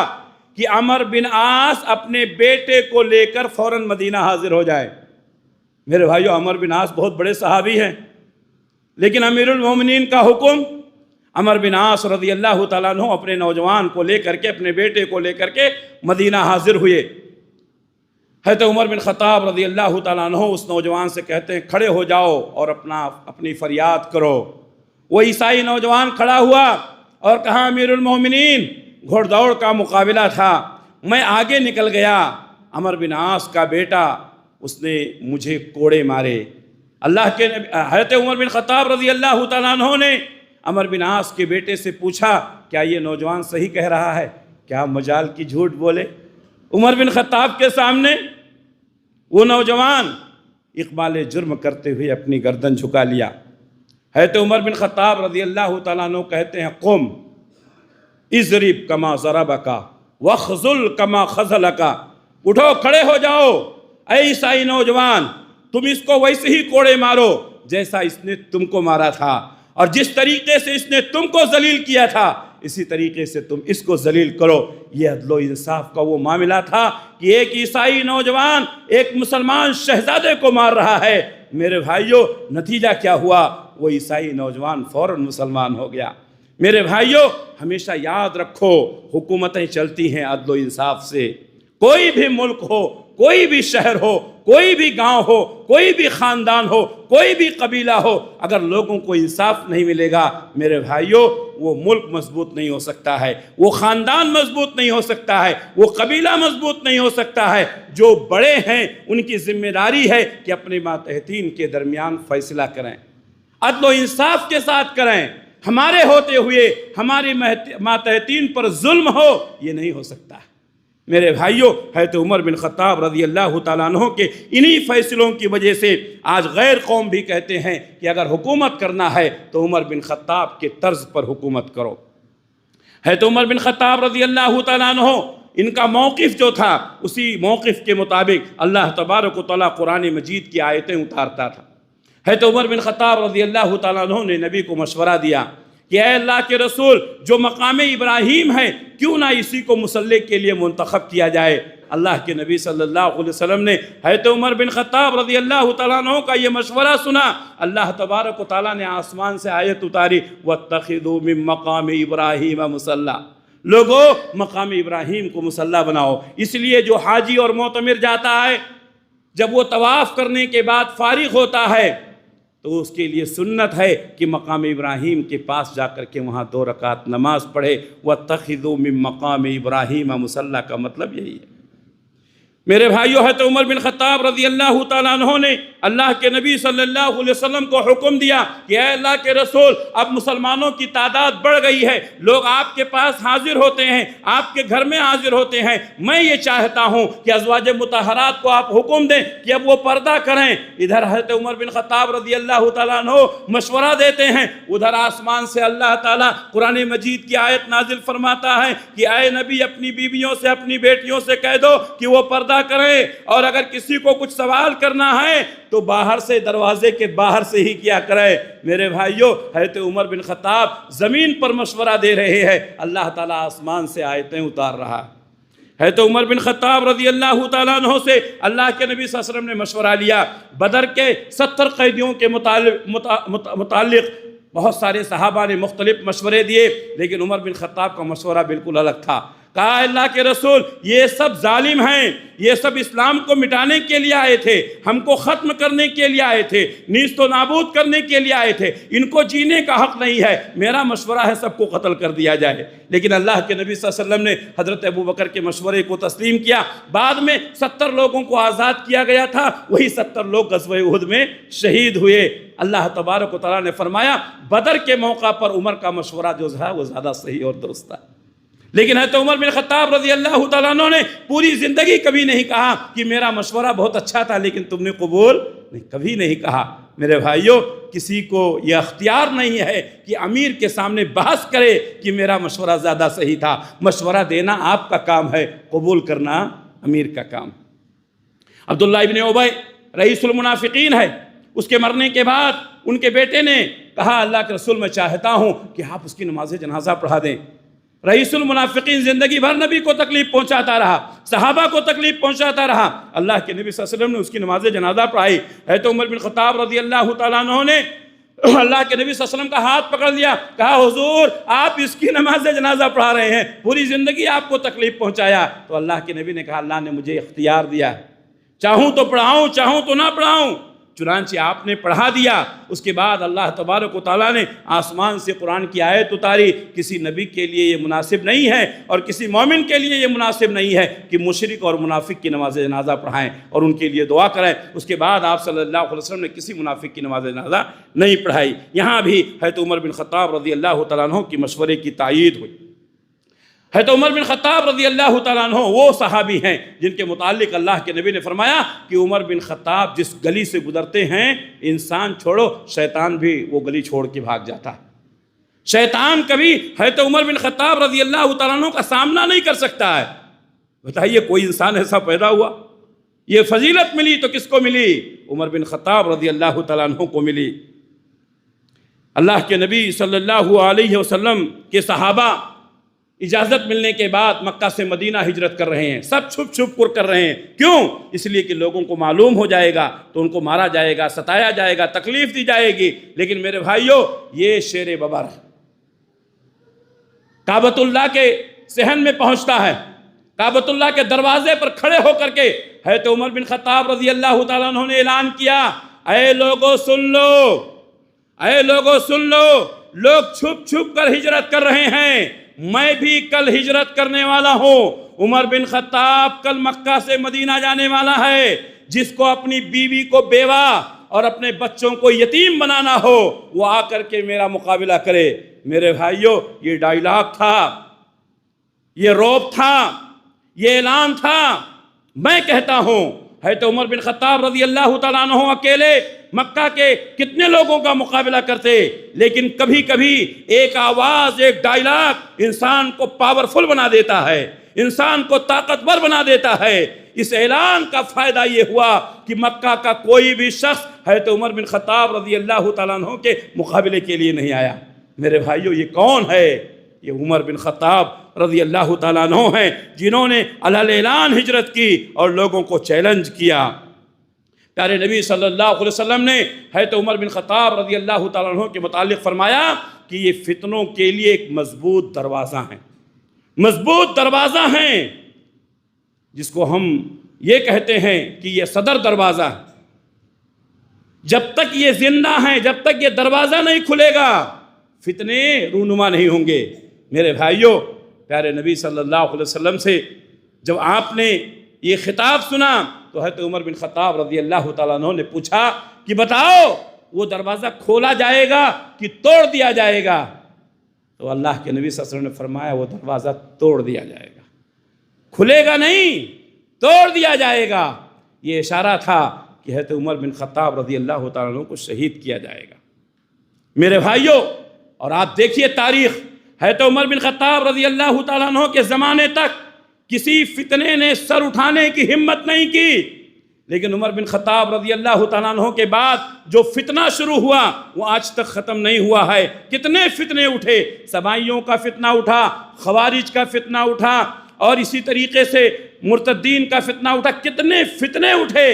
کہ عمر بن عاص اپنے بیٹے کو لے کر فوراً مدینہ حاضر ہو جائے۔ میرے بھائیو، عمر بن عاص بہت بڑے صحابی ہیں، لیکن امیر المومنین کا حکم، عمر بن عاص رضی اللہ تعالیٰ عنہ اپنے نوجوان کو لے کر کے، اپنے بیٹے کو لے کر کے مدینہ حاضر ہوئے۔ حضرت عمر بن خطاب رضی اللہ تعالیٰ عنہ اس نوجوان سے کہتے ہیں کھڑے ہو جاؤ اور اپنی فریاد کرو۔ وہ عیسائی نوجوان کھڑا ہوا اور کہا امیر المومنین، گھوڑ دوڑ کا مقابلہ تھا، میں آگے نکل گیا، عمر بن عاص کا بیٹا اس نے مجھے کوڑے مارے۔ اللہ کے نبی حضرت عمر بن خطاب رضی اللہ تعالیٰ عنہ نے عمر بن عاص کے بیٹے سے پوچھا کیا یہ نوجوان صحیح کہہ رہا ہے؟ کیا مجال کی جھوٹ بولے؟ عمر بن خطاب کے سامنے وہ نوجوان اقبال جرم کرتے ہوئے اپنی گردن جھکا لیا۔ حضرت عمر بن خطاب رضی اللہ تعالیٰ عنہ کہتے ہیں قم اضرب کما ضربک وخذل کما خذلک، اٹھو کھڑے ہو جاؤ، اے عیسائی نوجوان، تم اس کو ویسے ہی کوڑے مارو جیسا اس نے تم کو مارا تھا، اور جس طریقے سے اس نے تم کو ذلیل کیا تھا اسی طریقے سے تم اس کو ذلیل کرو۔ یہ عدل و انصاف کا وہ معاملہ تھا کہ ایک عیسائی نوجوان ایک مسلمان شہزادے کو مار رہا ہے۔ میرے بھائیوں، نتیجہ کیا ہوا؟ وہ عیسائی نوجوان فوراً مسلمان ہو گیا۔ میرے بھائیوں، ہمیشہ یاد رکھو حکومتیں چلتی ہیں عدل و انصاف سے۔ کوئی بھی ملک ہو، کوئی بھی شہر ہو، کوئی بھی گاؤں ہو، کوئی بھی خاندان ہو، کوئی بھی قبیلہ ہو، اگر لوگوں کو انصاف نہیں ملے گا میرے بھائیوں، وہ ملک مضبوط نہیں ہو سکتا ہے، وہ خاندان مضبوط نہیں ہو سکتا ہے، وہ قبیلہ مضبوط نہیں ہو سکتا ہے۔ جو بڑے ہیں ان کی ذمہ داری ہے کہ اپنے ماتحتین کے درمیان فیصلہ کریں، عدل و انصاف کے ساتھ کریں۔ ہمارے ہوتے ہوئے ہماری ماتحتین پر ظلم ہو، یہ نہیں ہو سکتا ہے۔ میرے بھائیوں، حضرت عمر بن خطاب رضی اللہ تعالیٰ عنہ کے انہی فیصلوں کی وجہ سے آج غیر قوم بھی کہتے ہیں کہ اگر حکومت کرنا ہے تو عمر بن خطاب کے طرز پر حکومت کرو۔ حضرت عمر بن خطاب رضی اللہ تعالیٰ عنہ ان کا موقف جو تھا اسی موقف کے مطابق اللہ تبارک و تعالیٰ قرآن مجید کی آیتیں اتارتا تھا۔ حضرت عمر بن خطاب رضی اللہ تعالیٰ عنہ نے نبی کو مشورہ دیا کہ اے اللہ کے رسول، جو مقام ابراہیم ہے کیوں نہ اسی کو مصلی کے لیے منتخب کیا جائے۔ اللہ کے نبی صلی اللہ علیہ وسلم نے حضرت عمر بن خطاب رضی اللہ تعالیٰ عنہ کا یہ مشورہ سنا۔ اللہ تبارک و تعالیٰ نے آسمان سے آیت اتاری وَاتَّخِذُوا مِن مَّقَامِ إِبْرَاهِيمَ مُصَلًّى، لوگو مقام ابراہیم کو مصلی بناؤ۔ اس لیے جو حاجی اور معتمر جاتا ہے، جب وہ طواف کرنے کے بعد فارغ ہوتا ہے تو اس کے لیے سنت ہے کہ مقام ابراہیم کے پاس جا کر کے وہاں 2 رکعت نماز پڑھے۔ وَاتَّخِذُوا مِن مَّقَامِ إِبْرَاهِيمَ مُصَلًّى کا مطلب یہی ہے۔ میرے بھائیو، حضرت عمر بن خطاب رضی اللہ تعالیٰ عنہ نے اللہ کے نبی صلی اللہ علیہ وسلم کو حکم دیا کہ اے اللہ کے رسول، اب مسلمانوں کی تعداد بڑھ گئی ہے، لوگ آپ کے پاس حاضر ہوتے ہیں، آپ کے گھر میں حاضر ہوتے ہیں، میں یہ چاہتا ہوں کہ ازواج مطہرات کو آپ حکم دیں کہ اب وہ پردہ کریں۔ ادھر حضرت عمر بن خطاب رضی اللہ تعالیٰ عنہ مشورہ دیتے ہیں، ادھر آسمان سے اللہ تعالیٰ قرآن مجید کی آیت نازل فرماتا ہے کہ اے نبی، اپنی بیویوں سے، اپنی بیٹیوں سے کہہ دو کہ وہ پردہ کریں، اور اگر کسی کو کچھ سوال کرنا ہے تو باہر سے، دروازے کے باہر سے ہی کیا کرے۔ میرے بھائیو، حضرت عمر بن خطاب زمین پر مشورہ دے رہے ہیں، اللہ تعالیٰ آسمان سے آیتیں اتار رہا ہے۔ حضرت عمر بن خطاب رضی اللہ تعالیٰ عنہ سے اللہ کے نبی صلی اللہ علیہ وسلم نے مشورہ لیا۔ بدر کے 70 قیدیوں کے متعلق بہت سارے صحابہ نے مختلف مشورے دیے، لیکن عمر بن خطاب کا مشورہ بالکل الگ تھا۔ کہا اللہ کے رسول، یہ سب ظالم ہیں، یہ سب اسلام کو مٹانے کے لیے آئے تھے، ہم کو ختم کرنے کے لیے آئے تھے، نیست و نابود کرنے کے لیے آئے تھے، ان کو جینے کا حق نہیں ہے، میرا مشورہ ہے سب کو قتل کر دیا جائے۔ لیکن اللہ کے نبی صلی اللہ علیہ وسلم نے حضرت ابوبکر کے مشورے کو تسلیم کیا۔ بعد میں 70 لوگوں کو آزاد کیا گیا تھا، وہی 70 لوگ غزوہ احد میں شہید ہوئے۔ اللہ تبارک و تعالیٰ نے فرمایا بدر کے موقع پر عمر کا مشورہ جو ہے وہ زیادہ صحیح اور درست تھا۔ لیکن حضرت عمر بن خطاب رضی اللہ تعالیٰ عنہ نے پوری زندگی کبھی نہیں کہا کہ میرا مشورہ بہت اچھا تھا لیکن تم نے قبول نہیں، کبھی نہیں کہا۔ میرے بھائیوں، کسی کو یہ اختیار نہیں ہے کہ امیر کے سامنے بحث کرے کہ میرا مشورہ زیادہ صحیح تھا۔ مشورہ دینا آپ کا کام ہے، قبول کرنا امیر کا کام۔ عبداللہ ابن ابی رئیس المنافقین ہے، اس کے مرنے کے بعد ان کے بیٹے نے کہا اللہ کے رسول، میں چاہتا ہوں کہ آپ اس کی نماز جنازہ پڑھا دیں۔ رئیس المنافقین زندگی بھر نبی کو تکلیف پہنچاتا رہا، صحابہ کو تکلیف پہنچاتا رہا، اللہ کے نبی صلی اللہ علیہ وسلم نے اس کی نماز جنازہ پڑھائی۔ حضرت عمر بن خطاب رضی اللہ تعالیٰ عنہ نے اللہ کے نبی صلی اللہ علیہ وسلم کا ہاتھ پکڑ لیا، کہا حضور آپ اس کی نماز جنازہ پڑھا رہے ہیں، پوری زندگی آپ کو تکلیف پہنچایا۔ تو اللہ کے نبی نے کہا اللہ نے مجھے اختیار دیا، چاہوں تو پڑھاؤں، چاہوں تو نہ پڑھاؤں۔ چنانچہ آپ نے پڑھا دیا۔ اس کے بعد اللہ تبارک و تعالیٰ نے آسمان سے قرآن کی آیت اتاری، کسی نبی کے لیے یہ مناسب نہیں ہے اور کسی مومن کے لیے یہ مناسب نہیں ہے کہ مشرک اور منافق کی نماز جنازہ پڑھائیں اور ان کے لیے دعا کریں۔ اس کے بعد آپ صلی اللہ علیہ وسلم نے کسی منافق کی نماز جنازہ نہیں پڑھائی۔ یہاں بھی حضرت عمر بن خطاب رضی اللہ تعالیٰ عنہ کی مشورے کی تائید ہوئی۔ حضرت عمر بن خطاب رضی اللہ تعالیٰ عنہ وہ صحابی ہیں جن کے متعلق اللہ کے نبی نے فرمایا کہ عمر بن خطاب جس گلی سے گزرتے ہیں، انسان چھوڑو شیطان بھی وہ گلی چھوڑ کے بھاگ جاتا ہے۔ شیطان کبھی حضرت عمر بن خطاب رضی اللہ تعالیٰ عنہ کا سامنا نہیں کر سکتا ہے۔ بتائیے کوئی انسان ایسا پیدا ہوا، یہ فضیلت ملی تو کس کو ملی؟ عمر بن خطاب رضی اللہ تعالیٰ عنہ کو ملی۔ اللہ کے نبی صلی اللہ علیہ وسلم کے صحابہ اجازت ملنے کے بعد مکہ سے مدینہ ہجرت کر رہے ہیں، سب چھپ چھپ کر کر رہے ہیں۔ کیوں؟ اس لیے کہ لوگوں کو معلوم ہو جائے گا تو ان کو مارا جائے گا، ستایا جائے گا، تکلیف دی جائے گی۔ لیکن میرے بھائیوں، یہ شیر ببر کعبۃ اللہ کے صحن میں پہنچتا ہے، کعبۃ اللہ کے دروازے پر کھڑے ہو کر کے حضرت عمر بن خطاب رضی اللہ تعالیٰ عنہ نے اعلان کیا، اے لوگوں سن لو، اے لوگوں سن لو، لوگ چھپ چھپ کر ہجرت کر رہے ہیں، میں بھی کل ہجرت کرنے والا ہوں۔ عمر بن خطاب کل مکہ سے مدینہ جانے والا ہے۔ جس کو اپنی بیوی کو بیوہ اور اپنے بچوں کو یتیم بنانا ہو وہ آ کر کے میرا مقابلہ کرے۔ میرے بھائیوں، یہ ڈائیلاگ تھا، یہ روب تھا، یہ اعلان تھا۔ میں کہتا ہوں حضرت عمر بن خطاب رضی اللہ تعالیٰ عنہ اکیلے مکہ کے کتنے لوگوں کا مقابلہ کرتے، لیکن کبھی کبھی ایک آواز، ایک ڈائیلاگ انسان کو پاورفل بنا دیتا ہے۔ انسان کو طاقتور بنا دیتا ہے۔ اس اعلان کا فائدہ یہ ہوا کہ مکہ کا کوئی بھی شخص حضرت عمر بن خطاب رضی اللہ تعالیٰ عنہ کے مقابلے کے لیے نہیں آیا۔ میرے بھائیو، یہ کون ہے؟ یہ عمر بن خطاب رضی اللہ تعالیٰ عنہ ہیں، جنہوں نے علی الاعلان ہجرت کی اور لوگوں کو چیلنج کیا۔ پیارے نبی صلی اللہ علیہ وسلم نے حضرت عمر بن خطاب رضی اللہ تعالیٰ عنہ کے متعلق فرمایا کہ یہ فتنوں کے لیے ایک مضبوط دروازہ ہیں، مضبوط دروازہ ہیں، جس کو ہم یہ کہتے ہیں کہ یہ صدر دروازہ ہے۔ جب تک یہ زندہ ہیں، جب تک یہ دروازہ نہیں کھلے گا، فتنے رونما نہیں ہوں گے۔ میرے بھائیوں، پیارے نبی صلی اللہ علیہ وسلم سے جب آپ نے یہ خطاب سنا تو حضرت عمر بن خطاب رضی اللہ تعالیٰ عنہ نے پوچھا کہ بتاؤ وہ دروازہ کھولا جائے گا کہ توڑ دیا جائے گا؟ تو اللہ کے نبی صلی اللہ علیہ وسلم نے فرمایا وہ دروازہ توڑ دیا جائے گا، کھلے گا نہیں، توڑ دیا جائے گا۔ یہ اشارہ تھا کہ حضرت عمر بن خطاب رضی اللہ تعالیٰ عنہ کو شہید کیا جائے گا۔ میرے بھائیوں، اور آپ دیکھیے تاریخ، حضرت عمر بن خطاب رضی اللہ تعالیٰ عنہ کے زمانے تک کسی فتنے نے سر اٹھانے کی ہمت نہیں کی، لیکن عمر بن خطاب رضی اللہ تعالیٰ عنہ کے بعد جو فتنہ شروع ہوا وہ آج تک ختم نہیں ہوا ہے۔ کتنے فتنے اٹھے، سبائیوں کا فتنہ اٹھا، خوارج کا فتنہ اٹھا، اور اسی طریقے سے مرتدین کا فتنہ اٹھا، کتنے فتنے اٹھے۔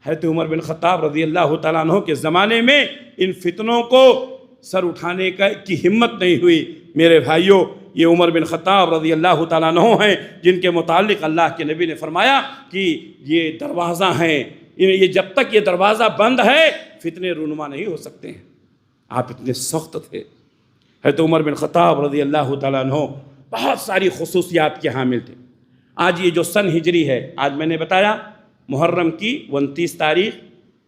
حضرت عمر بن خطاب رضی اللہ تعالیٰ عنہ کے زمانے میں ان فتنوں کو سر اٹھانے کی ہمت نہیں ہوئی۔ میرے بھائیوں، یہ عمر بن خطاب رضی اللہ تعالیٰ عنہ ہیں جن کے متعلق اللہ کے نبی نے فرمایا کہ یہ دروازہ ہیں، یہ جب تک یہ دروازہ بند ہے فتنے رونما نہیں ہو سکتے ہیں۔ آپ اتنے سخت تھے۔ حضرت عمر بن خطاب رضی اللہ تعالیٰ عنہ بہت ساری خصوصیات کے حامل تھے۔ آج یہ جو سن ہجری ہے، آج میں نے بتایا محرم کی 29 تاریخ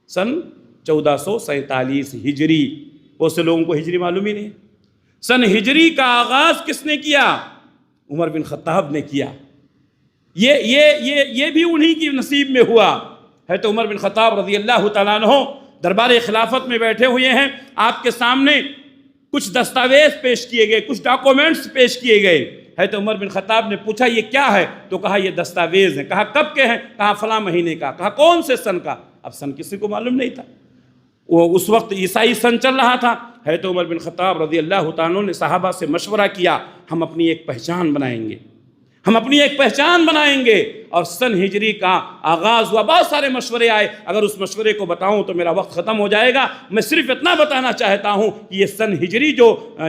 سن 1447 ہجری، بہت سے لوگوں کو ہجری معلوم ہی نہیں۔ سن ہجری کا آغاز کس نے کیا؟ عمر بن خطاب نے کیا۔ یہ بھی انہی کی نصیب میں ہوا۔ حضرت عمر بن خطاب رضی اللہ تعالیٰ عنہ دربار خلافت میں بیٹھے ہوئے ہیں، آپ کے سامنے کچھ دستاویز پیش کیے گئے، کچھ ڈاکومنٹس پیش کیے گئے۔ حضرت عمر بن خطاب نے پوچھا یہ کیا ہے؟ تو کہا یہ دستاویز ہیں۔ کہا کب کے ہیں؟ کہا فلاں مہینے کا۔ کہا کون سے سن کا؟ اب سن کسی کو معلوم نہیں تھا، وہ اس وقت عیسائی سن چل رہا تھا۔ حضرت عمر بن خطاب رضی اللہ تعالیٰ نے صحابہ سے مشورہ کیا، ہم اپنی ایک پہچان بنائیں گے، ہم اپنی ایک پہچان بنائیں گے۔ اور سن ہجری کا آغاز ہوا، بہت سارے مشورے آئے، اگر اس مشورے کو بتاؤں تو میرا وقت ختم ہو جائے گا۔ میں صرف اتنا بتانا چاہتا ہوں کہ یہ سن ہجری جو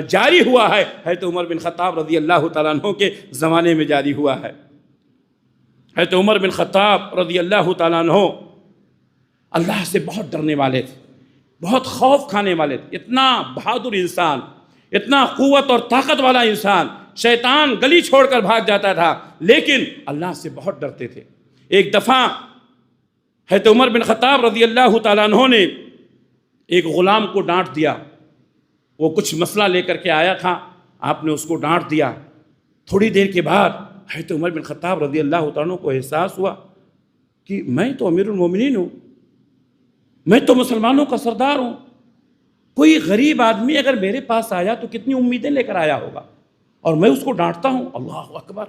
جاری ہوا ہے حضرت عمر بن خطاب رضی اللہ تعالیٰ عنہ کے زمانے میں جاری ہوا ہے۔ حضرت عمر بن خطاب رضی اللہ تعالیٰ عنہ اللہ سے بہت ڈرنے والے تھے، بہت خوف کھانے والے تھے، اتنا بہادر انسان، اتنا قوت اور طاقت والا انسان، شیطان گلی چھوڑ کر بھاگ جاتا تھا، لیکن اللہ سے بہت ڈرتے تھے۔ ایک دفعہ حضرت عمر بن خطاب رضی اللہ تعالیٰ عنہ نے ایک غلام کو ڈانٹ دیا، وہ کچھ مسئلہ لے کر کے آیا تھا، آپ نے اس کو ڈانٹ دیا۔ تھوڑی دیر کے بعد حضرت عمر بن خطاب رضی اللہ تعالیٰ عنہ کو احساس ہوا کہ میں تو امیر المومنین ہوں، میں تو مسلمانوں کا سردار ہوں، کوئی غریب آدمی اگر میرے پاس آیا تو کتنی امیدیں لے کر آیا ہوگا، اور میں اس کو ڈانٹتا ہوں۔ اللہ اکبر!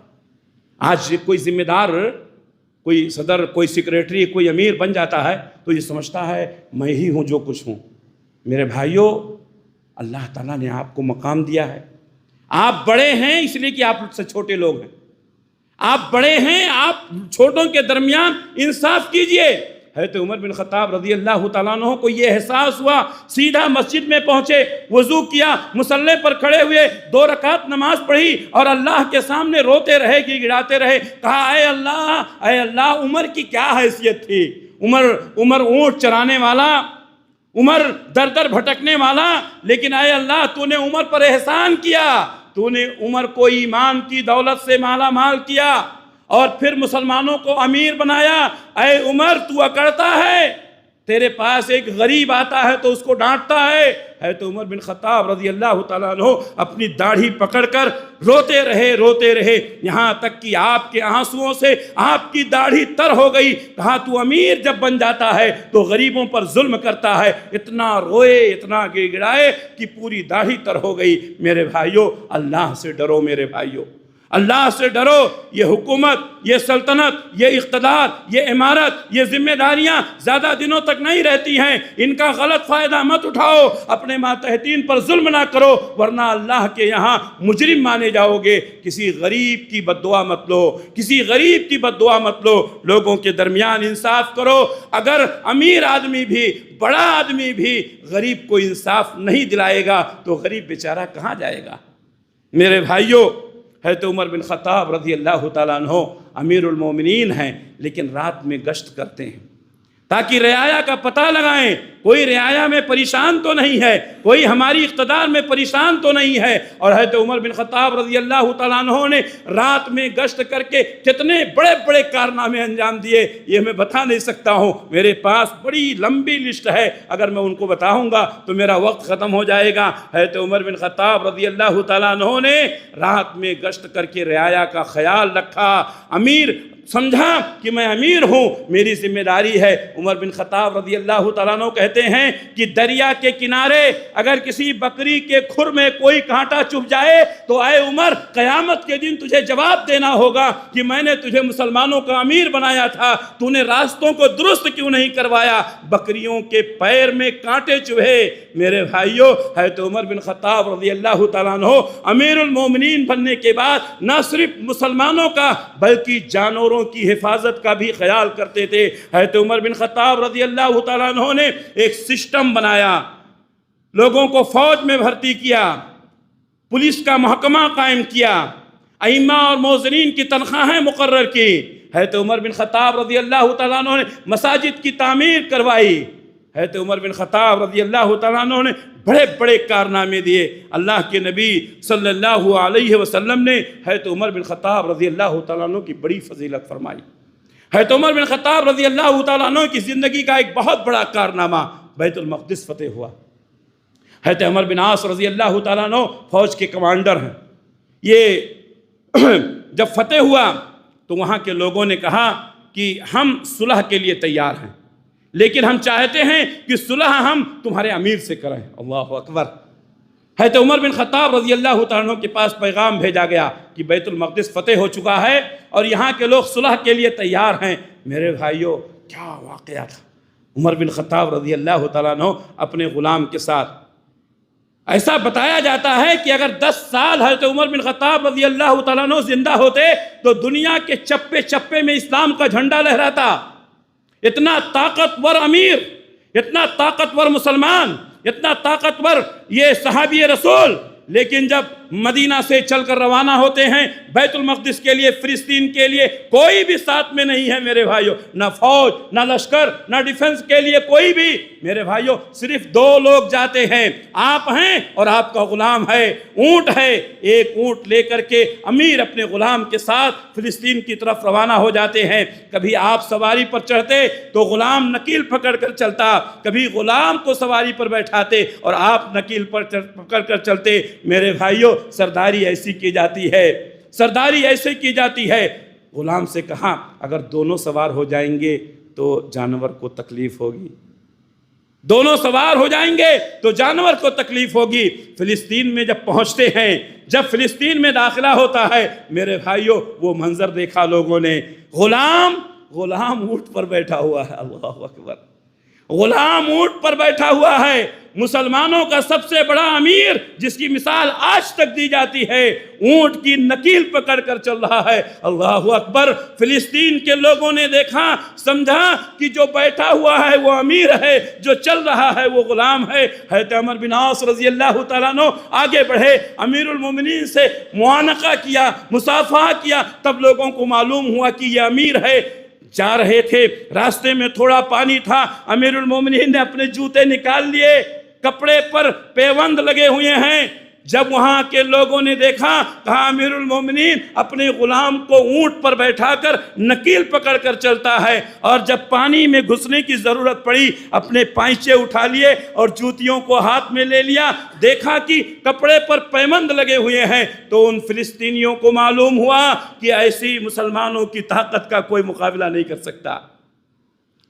آج کوئی ذمہ دار، کوئی صدر، کوئی سیکریٹری، کوئی امیر بن جاتا ہے تو یہ سمجھتا ہے میں ہی ہوں جو کچھ ہوں۔ میرے بھائیوں، اللہ تعالیٰ نے آپ کو مقام دیا ہے، آپ بڑے ہیں اس لیے کہ آپ سے چھوٹے لوگ ہیں، آپ بڑے ہیں، آپ چھوٹوں کے درمیان انصاف کیجئے۔ حضرت عمر بن خطاب رضی اللہ تعالیٰ عنہ کو یہ احساس ہوا، سیدھا مسجد میں پہنچے، وضو کیا، مصلی پر کھڑے ہوئے 2 رکعت نماز پڑھی اور اللہ کے سامنے روتے رہے، گڑگڑاتے رہے، کہا اے اللہ، عمر کی کیا حیثیت تھی؟ عمر اونٹ چرانے والا، عمر در در بھٹکنے والا، لیکن اے اللہ تو نے عمر پر احسان کیا، تو نے عمر کو ایمان کی دولت سے مالا مال کیا اور پھر مسلمانوں کو امیر بنایا۔ اے عمر تو اکڑتا ہے، تیرے پاس ایک غریب آتا ہے تو اس کو ڈانٹتا ہے۔ حضرت عمر بن خطاب رضی اللہ تعالیٰ عنہ اپنی داڑھی پکڑ کر روتے رہے یہاں تک کہ آپ کے آنسوؤں سے آپ کی داڑھی تر ہو گئی۔ کہا تو امیر جب بن جاتا ہے تو غریبوں پر ظلم کرتا ہے، اتنا روئے، اتنا گڑگڑائے کہ پوری داڑھی تر ہو گئی۔ میرے بھائیوں، اللہ سے ڈرو، میرے بھائیوں، اللہ سے ڈرو. یہ حکومت، یہ سلطنت، یہ اقتدار، یہ عمارت، یہ ذمہ داریاں زیادہ دنوں تک نہیں رہتی ہیں. ان کا غلط فائدہ مت اٹھاؤ. اپنے ماتحتین پر ظلم نہ کرو ورنہ اللہ کے یہاں مجرم مانے جاؤ گے. کسی غریب کی بد دعا مت لو، کسی غریب کی بد دعا مت لو. لوگوں کے درمیان انصاف کرو. اگر امیر آدمی بھی، بڑا آدمی بھی غریب کو انصاف نہیں دلائے گا تو غریب بیچارہ کہاں جائے گا؟ میرے بھائیوں، حضرت عمر بن خطاب رضی اللہ تعالیٰ عنہ امیر المومنین ہیں، لیکن رات میں گشت کرتے ہیں تاکہ رعایا کا پتہ لگائیں. کوئی رعایا میں پریشان تو نہیں ہے، کوئی ہماری اقتدار میں پریشان تو نہیں ہے. اور حضرت عمر بن خطاب رضی اللہ تعالیٰ عنہ نے رات میں گشت کر کے کتنے بڑے بڑے کارنامے انجام دیے یہ میں بتا نہیں سکتا ہوں. میرے پاس بڑی لمبی لسٹ ہے، اگر میں ان کو بتاؤں گا تو میرا وقت ختم ہو جائے گا. حضرت عمر بن خطاب رضی اللہ تعالیٰ عنہ نے رات میں گشت کر کے رعایا کا خیال رکھا. امیر سمجھا کہ میں امیر ہوں، میری ذمہ داری ہے. عمر بن خطاب رضی اللہ تعالیٰ عنہ کہتے ہیں کہ دریا کے کنارے اگر کسی بکری کے کھر میں کوئی کانٹا چبھ جائے تو اے عمر، قیامت کے دن تجھے جواب دینا ہوگا کہ میں نے تجھے مسلمانوں کا امیر بنایا تھا، تو نے راستوں کو درست کیوں نہیں کروایا؟ بکریوں کے پیر میں کانٹے چبھے. میرے بھائیوں، حضرت عمر بن خطاب رضی اللہ تعالیٰ عنہ امیر المومنین بننے کے بعد نہ صرف مسلمانوں کا بلکہ جانوروں کی حفاظت کا بھی خیال کرتے تھے. حضرت عمر بن خطاب رضی اللہ تعالیٰ عنہ نے ایک سسٹم بنایا، لوگوں کو فوج میں بھرتی کیا، پولیس کا محکمہ قائم کیا، ائمہ اور موذنین کی تنخواہیں مقرر کی. حضرت عمر بن خطاب رضی اللہ تعالیٰ عنہ نے مساجد کی تعمیر کروائی. حضرت عمر بن خطاب رضی اللہ تعالیٰ عنہ نے بڑے بڑے کارنامے دیے. اللہ کے نبی صلی اللہ علیہ وسلم نے حضرت عمر بن خطاب رضی اللہ تعالیٰ عنہ کی بڑی فضیلت فرمائی. حضرت عمر بن خطاب رضی اللہ تعالیٰ عنہ کی زندگی کا ایک بہت بڑا کارنامہ بیت المقدس فتح ہوا. حضرت عمر بن عاص رضی اللہ تعالیٰ عنہ فوج کے کمانڈر ہیں. یہ جب فتح ہوا تو وہاں کے لوگوں نے کہا کہ ہم صلح کے لیے تیار ہیں، لیکن ہم چاہتے ہیں کہ صلح ہم تمہارے امیر سے کریں. اللہ اکبر. حضرت عمر بن خطاب رضی اللہ تعالیٰ عنہ کے پاس پیغام بھیجا گیا کہ بیت المقدس فتح ہو چکا ہے اور یہاں کے لوگ صلح کے لیے تیار ہیں. میرے بھائیوں، کیا واقعہ تھا. عمر بن خطاب رضی اللہ تعالیٰ عنہ اپنے غلام کے ساتھ، ایسا بتایا جاتا ہے کہ اگر 10 سال حضرت عمر بن خطاب رضی اللہ تعالیٰ عنہ زندہ ہوتے تو دنیا کے چپے چپے میں اسلام کا جھنڈا لہراتا. اتنا طاقتور امیر، اتنا طاقتور مسلمان، اتنا طاقتور یہ صحابی رسول، لیکن جب مدینہ سے چل کر روانہ ہوتے ہیں بیت المقدس کے لیے، فلسطین کے لیے، کوئی بھی ساتھ میں نہیں ہے میرے بھائیوں. نہ فوج، نہ لشکر، نہ ڈیفنس کے لیے کوئی بھی. میرے بھائیوں، صرف 2 لوگ جاتے ہیں، آپ ہیں اور آپ کا غلام ہے. اونٹ ہے، ایک اونٹ لے کر کے امیر اپنے غلام کے ساتھ فلسطین کی طرف روانہ ہو جاتے ہیں. کبھی آپ سواری پر چڑھتے تو غلام نکیل پکڑ کر چلتا، کبھی غلام کو سواری پر بیٹھاتے اور آپ نکیل پر پکڑ کر چلتے. میرے بھائیوں، سرداری ایسی کی جاتی ہے، سرداری ایسے کی جاتی ہے. غلام سے کہا اگر دونوں سوار ہو جائیں گے تو جانور کو تکلیف ہوگی، دونوں سوار ہو جائیں گے تو جانور کو تکلیف ہوگی. فلسطین میں جب پہنچتے ہیں، جب فلسطین میں داخلہ ہوتا ہے، میرے بھائیوں وہ منظر دیکھا لوگوں نے. غلام اونٹ پر بیٹھا ہوا ہے. اللہ اکبر. غلام اونٹ پر بیٹھا ہوا ہے. مسلمانوں کا سب سے بڑا امیر جس کی مثال آج تک دی جاتی ہے، اونٹ کی نکیل پکڑ کر چل رہا ہے. اللہ اکبر. فلسطین کے لوگوں نے دیکھا، سمجھا کہ جو بیٹھا ہوا ہے وہ امیر ہے، جو چل رہا ہے وہ غلام ہے. حضرت عمر بن عاص رضی اللہ تعالیٰ عنہ آگے بڑھے، امیر المومنین سے معانقہ کیا، مصافحہ کیا. تب لوگوں کو معلوم ہوا کہ یہ امیر ہے. جا رہے تھے، راستے میں تھوڑا پانی تھا، امیر المومنین نے اپنے جوتے نکال لیے، کپڑے پر پیوند لگے ہوئے ہیں. جب وہاں کے لوگوں نے دیکھا، کہا امیر المومنین اپنے غلام کو اونٹ پر بیٹھا کر نکیل پکڑ کر چلتا ہے. اور جب پانی میں گھسنے کی ضرورت پڑی، اپنے پائچے اٹھا لیے اور جوتیوں کو ہاتھ میں لے لیا. دیکھا کہ کپڑے پر پیوند لگے ہوئے ہیں تو ان فلسطینیوں کو معلوم ہوا کہ ایسی مسلمانوں کی طاقت کا کوئی مقابلہ نہیں کر سکتا.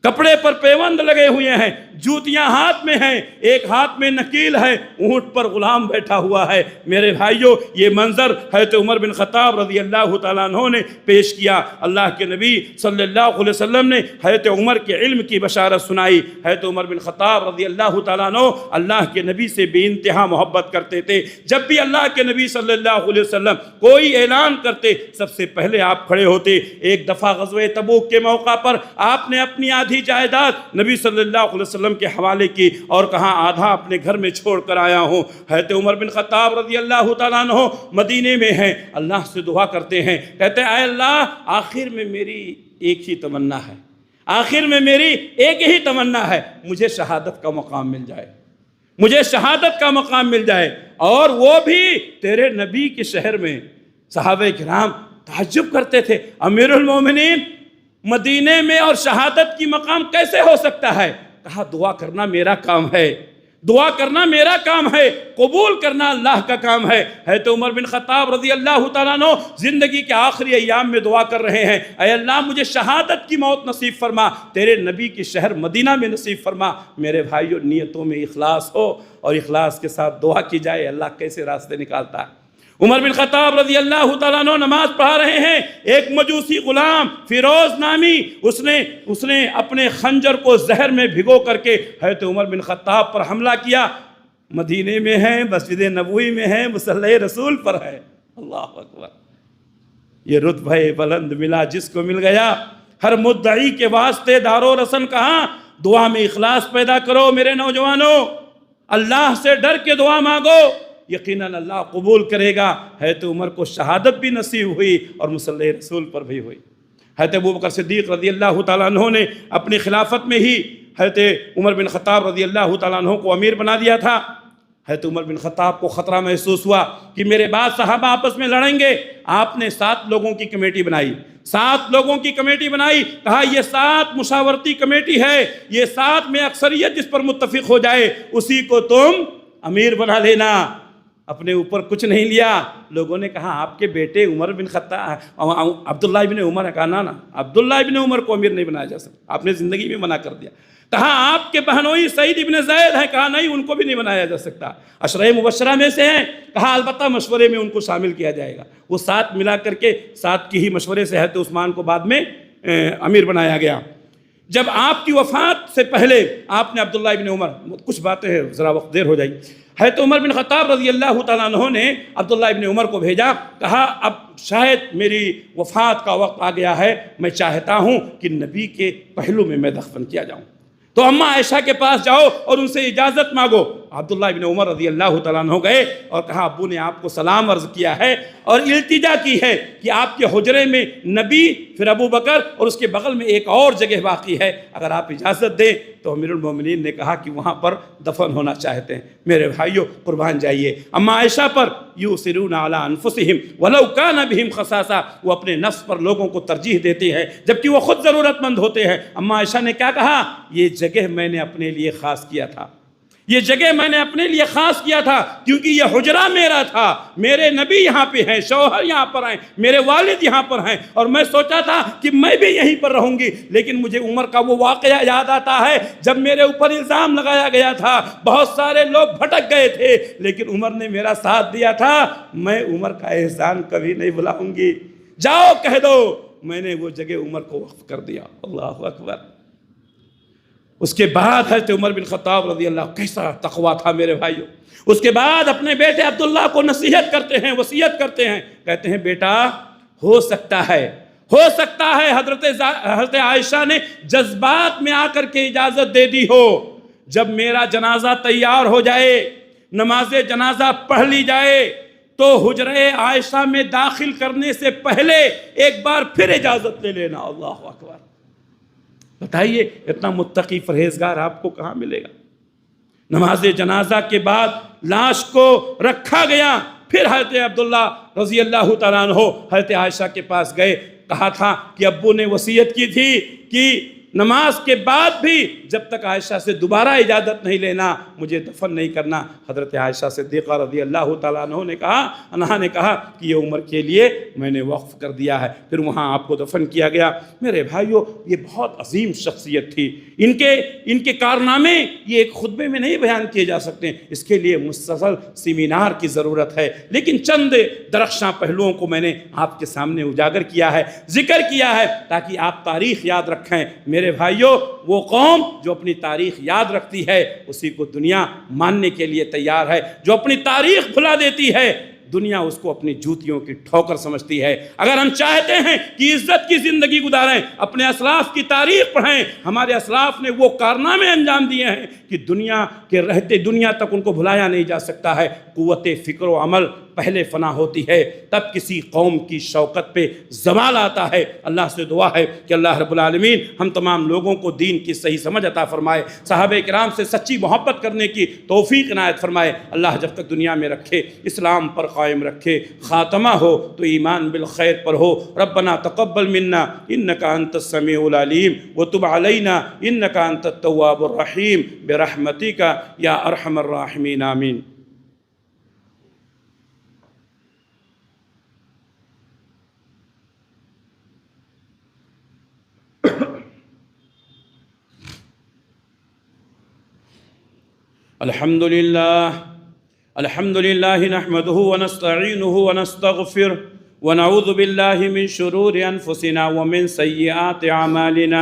کپڑے پر پیوند لگے ہوئے ہیں، جوتیاں ہاتھ میں ہیں، ایک ہاتھ میں نکیل ہے، اونٹ پر غلام بیٹھا ہوا ہے۔ میرے بھائیو، یہ منظر حضرت عمر بن خطاب رضی اللہ تعالیٰ عنہ نے پیش کیا۔ اللہ کے نبی صلی اللہ علیہ وسلم نے حضرت عمر کے علم کی بشارت سنائی۔ حضرت عمر بن خطاب رضی اللہ تعالیٰ عنہ اللہ کے نبی سے بے انتہا محبت کرتے تھے۔ جب بھی اللہ کے نبی صلی اللہ علیہ وسلم کوئی اعلان کرتے، سب سے پہلے آپ کھڑے ہوتے۔ ایک دفعہ غزوہ تبوک کے موقع پر آپ نے اپنی آدھی جائیداد نبی صلی اللہ علیہ وسلم کے حوالے کی اور کہا آدھا اپنے گھر میں چھوڑ کر آیا ہوں۔ حضرت عمر بن خطاب رضی اللہ تعالیٰ عنہ مدینے میں ہیں، اللہ سے دعا کرتے ہیں، کہتے ہیں اے اللہ، آخر میں میری ایک ہی تمنا ہے، آخر میں میری ایک ہی تمنا ہے، مجھے شہادت کا مقام مل جائے، مجھے شہادت کا مقام مل جائے، اور وہ بھی تیرے نبی کے شہر میں۔ صحابہ کرام تعجب کرتے تھے، امیر المومنین مدینے میں اور شہادت کی مقام کیسے ہو سکتا ہے؟ کہا دعا کرنا میرا کام ہے، دعا کرنا میرا کام ہے، قبول کرنا اللہ کا کام ہے۔ حضرت عمر بن خطاب رضی اللہ تعالیٰ عنہ زندگی کے آخری ایام میں دعا کر رہے ہیں، اے اللہ مجھے شہادت کی موت نصیب فرما، تیرے نبی کی شہر مدینہ میں نصیب فرما۔ میرے بھائیو، نیتوں میں اخلاص ہو اور اخلاص کے ساتھ دعا کی جائے، اللہ کیسے راستے نکالتا ہے۔ عمر بن خطاب رضی اللہ تعالیٰ عنہ نماز پڑھا رہے ہیں، ایک مجوسی غلام فیروز نامی اس نے اپنے خنجر کو زہر میں بھگو کر کے حضرت عمر بن خطاب پر حملہ کیا۔ مدینے میں ہے، مسجد نبوی میں ہے، مصلی رسول پر ہے۔ اللہ اکبر! یہ رتبہ بلند ملا جس کو مل گیا۔ ہر مدعی کے واسطے دار و رسن کہاں؟ دعا میں اخلاص پیدا کرو میرے نوجوانوں، اللہ سے ڈر کے دعا مانگو، یقیناً اللہ قبول کرے گا۔ حضرت عمر کو شہادت بھی نصیب ہوئی اور مصلی رسول پر بھی ہوئی۔ حضرت ابوبکر صدیق رضی اللہ تعالیٰ عنہ نے اپنی خلافت میں ہی حضرت عمر بن خطاب رضی اللہ تعالیٰ عنہ کو امیر بنا دیا تھا۔ حضرت عمر بن خطاب کو خطرہ محسوس ہوا کہ میرے بعد صحابہ آپس میں لڑیں گے۔ آپ نے 7 لوگوں کی کمیٹی بنائی، 7 لوگوں کی کمیٹی بنائی، کہا یہ 7 مشاورتی کمیٹی ہے، یہ 7 میں اکثریت جس پر متفق ہو جائے اسی کو تم امیر بنا لینا۔ اپنے اوپر کچھ نہیں لیا۔ لوگوں نے کہا آپ کے بیٹے عمر بن خطاب عبداللہ ابن عمر ہے، کہا نا عبداللہ ابن عمر کو امیر نہیں بنایا جا سکتا، آپ نے زندگی میں منع کر دیا۔ کہا آپ کے بہنوئی سعید ابن زید ہیں، کہا نہیں ان کو بھی نہیں بنایا جا سکتا، عشرہ مبشرہ میں سے ہیں، کہا البتہ مشورے میں ان کو شامل کیا جائے گا۔ وہ 7 ملا کر کے 7 کی ہی مشورے سے حضرت عثمان کو بعد میں امیر بنایا گیا۔ جب آپ کی وفات سے پہلے آپ نے عبداللہ ابن عمر، کچھ باتیں ہیں ذرا وقت دیر ہو جائے گی، حضرت عمر بن خطاب رضی اللہ تعالیٰ عنہ نے عبداللہ ابن عمر کو بھیجا، کہا اب شاید میری وفات کا وقت آ گیا ہے، میں چاہتا ہوں کہ نبی کے پہلو میں دفن کیا جاؤں، تو اماں عائشہ کے پاس جاؤ اور ان سے اجازت مانگو۔ عبداللہ ابن عمر رضی اللہ تعالیٰ عنہ گئے اور کہا ابو نے آپ کو سلام عرض کیا ہے اور التجا کی ہے کہ آپ کے حجرے میں نبی، پھر ابو بکر اور اس کے بغل میں ایک اور جگہ باقی ہے، اگر آپ اجازت دیں تو امیر المومنین نے کہا کہ وہاں پر دفن ہونا چاہتے ہیں۔ میرے بھائیو قربان جائیے، اماں عائشہ پر یؤثرون علی انفسہم ولو کان بہم خصاصہ، وہ اپنے نفس پر لوگوں کو ترجیح دیتے ہیں جبکہ وہ خود ضرورت مند ہوتے ہیں۔ اماں عائشہ نے کیا کہا؟ یہ جگہ میں نے اپنے لیے خاص کیا تھا، یہ جگہ میں نے اپنے لیے خاص کیا تھا کیونکہ یہ حجرہ میرا تھا، میرے نبی یہاں پہ ہیں، شوہر یہاں پر ہیں، میرے والد یہاں پر ہیں، اور میں سوچا تھا کہ میں بھی یہیں پر رہوں گی، لیکن مجھے عمر کا وہ واقعہ یاد آتا ہے جب میرے اوپر الزام لگایا گیا تھا، بہت سارے لوگ بھٹک گئے تھے لیکن عمر نے میرا ساتھ دیا تھا، میں عمر کا احسان کبھی نہیں بھلاؤں گی، جاؤ کہہ دو میں نے وہ جگہ عمر کو وقف کر دیا۔ اللہ اکبر! اس کے بعد حضرت عمر بن خطاب رضی اللہ، کیسا تقویٰ تھا میرے بھائیوں، اس کے بعد اپنے بیٹے عبداللہ کو نصیحت کرتے ہیں، وصیت کرتے ہیں، کہتے ہیں بیٹا ہو سکتا ہے حضرت عائشہ نے جذبات میں آ کر کے اجازت دے دی ہو، جب میرا جنازہ تیار ہو جائے، نماز جنازہ پڑھ لی جائے تو حجرہ عائشہ میں داخل کرنے سے پہلے ایک بار پھر اجازت لے لینا۔ اللہ اکبر! بتائیے اتنا متقی پرہیزگار آپ کو کہاں ملے گا؟ نماز جنازہ کے بعد لاش کو رکھا گیا، پھر حضرت عبداللہ رضی اللہ تعالیٰ عنہ حضرت عائشہ کے پاس گئے، کہا تھا کہ ابو نے وصیت کی تھی کہ نماز کے بعد بھی جب تک عائشہ سے دوبارہ اجازت نہیں لینا مجھے دفن نہیں کرنا۔ حضرت عائشہ صدیقہ رضی اللہ تعالیٰ عنہ نے کہا کہ یہ عمر کے لیے میں نے وقف کر دیا ہے، پھر وہاں آپ کو دفن کیا گیا۔ میرے بھائیو، یہ بہت عظیم شخصیت تھی، ان کے کارنامے یہ ایک خطبے میں نہیں بیان کیے جا سکتے، اس کے لیے مسلسل سیمینار کی ضرورت ہے، لیکن چند درخشاں پہلوؤں کو میں نے آپ کے سامنے اجاگر کیا ہے، ذکر کیا ہے، تاکہ آپ تاریخ یاد رکھیں۔ میرے بھائیو، وہ قوم جو اپنی تاریخ یاد رکھتی ہے اسی کو دنیا ماننے کے لیے تیار ہے، جو اپنی تاریخ بھلا دیتی ہے دنیا اس کو اپنی جوتیوں کی ٹھوکر سمجھتی ہے۔ اگر ہم چاہتے ہیں کہ عزت کی زندگی گزاریں، اپنے اسلاف کی تاریخ پڑھیں، ہمارے اسلاف نے وہ کارنامے انجام دیے ہیں کہ دنیا کے رہتے دنیا تک ان کو بھلایا نہیں جا سکتا ہے۔ قوت فکر و عمل پہلے فنا ہوتی ہے، تب کسی قوم کی شوکت پہ زوال آتا ہے۔ اللہ سے دعا ہے کہ اللہ رب العالمین ہم تمام لوگوں کو دین کی صحیح سمجھ عطا فرمائے، صحابہ کرام سے سچی محبت کرنے کی توفیق عنایت فرمائے۔ اللہ جب تک دنیا میں رکھے اسلام پر قائم رکھے، خاتمہ ہو تو ایمان بالخیر پر ہو۔ ربنا تقبل منا انک انت السمیع العلیم وتب علینا انک انت التواب الرحیم برحمتک یا ارحم الراحمین، آمین۔ الحمد لله نحمده ونستعينه ونستغفره ونعوذ بالله من شرور أنفسنا ومن سيئات أعمالنا،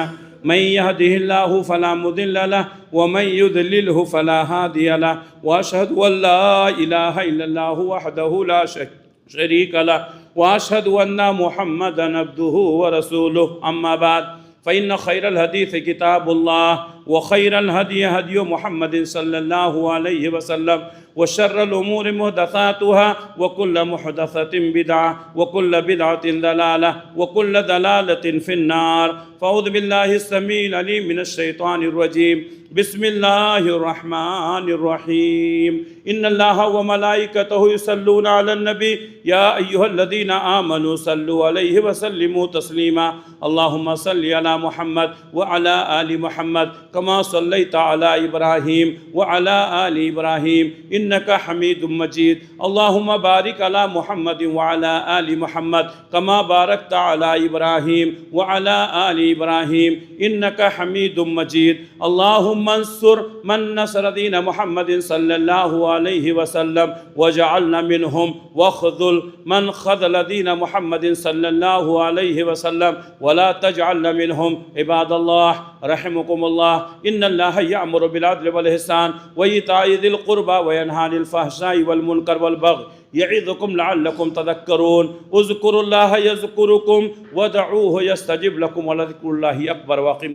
من يهده الله فلا مضل له ومن يضلله فلا هادي له، وأشهد أن لا إله إلا الله وحده لا شريك له، وأشهد أن محمدا عبده ورسوله، أما بعد فإن خير الحديث كتاب الله وخير الهدي هدي محمد صلى الله عليه وسلم، وشر الأمور محدثاتها وكل محدثة بدعة وكل بدعة ضلالة وكل ضلالة في النار۔ فأعوذ بالله السميع العليم من الشيطان الرجيم، بسم الله الرحمن الرحيم، إن الله وملائكته يصلون على النبي يا أيها الذين آمنوا صلوا عليه وسلموا تسليما، اللهم صل على محمد وعلى آل محمد كما صليت على إبراهيم وعلى آل إبراهيم إنك حميد مجيد، اللهم بارك على محمد وعلى آل محمد كما باركت على إبراهيم وعلى آل إبراهيم إنك حميد مجيد، اللهم انصر من نصر دين محمد صلى الله عليه وسلم وجعلنا منهم، واخذل من خذل دين محمد صلى الله عليه وسلم ولا تجعلنا منهم۔ عباد الله رحمكم الله، إن الله يأمر بالعدل والإحسان وإيتاء ذي القربى وينهى عن الفحشاء والمنكر والبغي يعظكم لعلكم تذكرون، اذكروا الله يذكركم ودعوه يستجب لكم ولذكر الله أكبر، واقم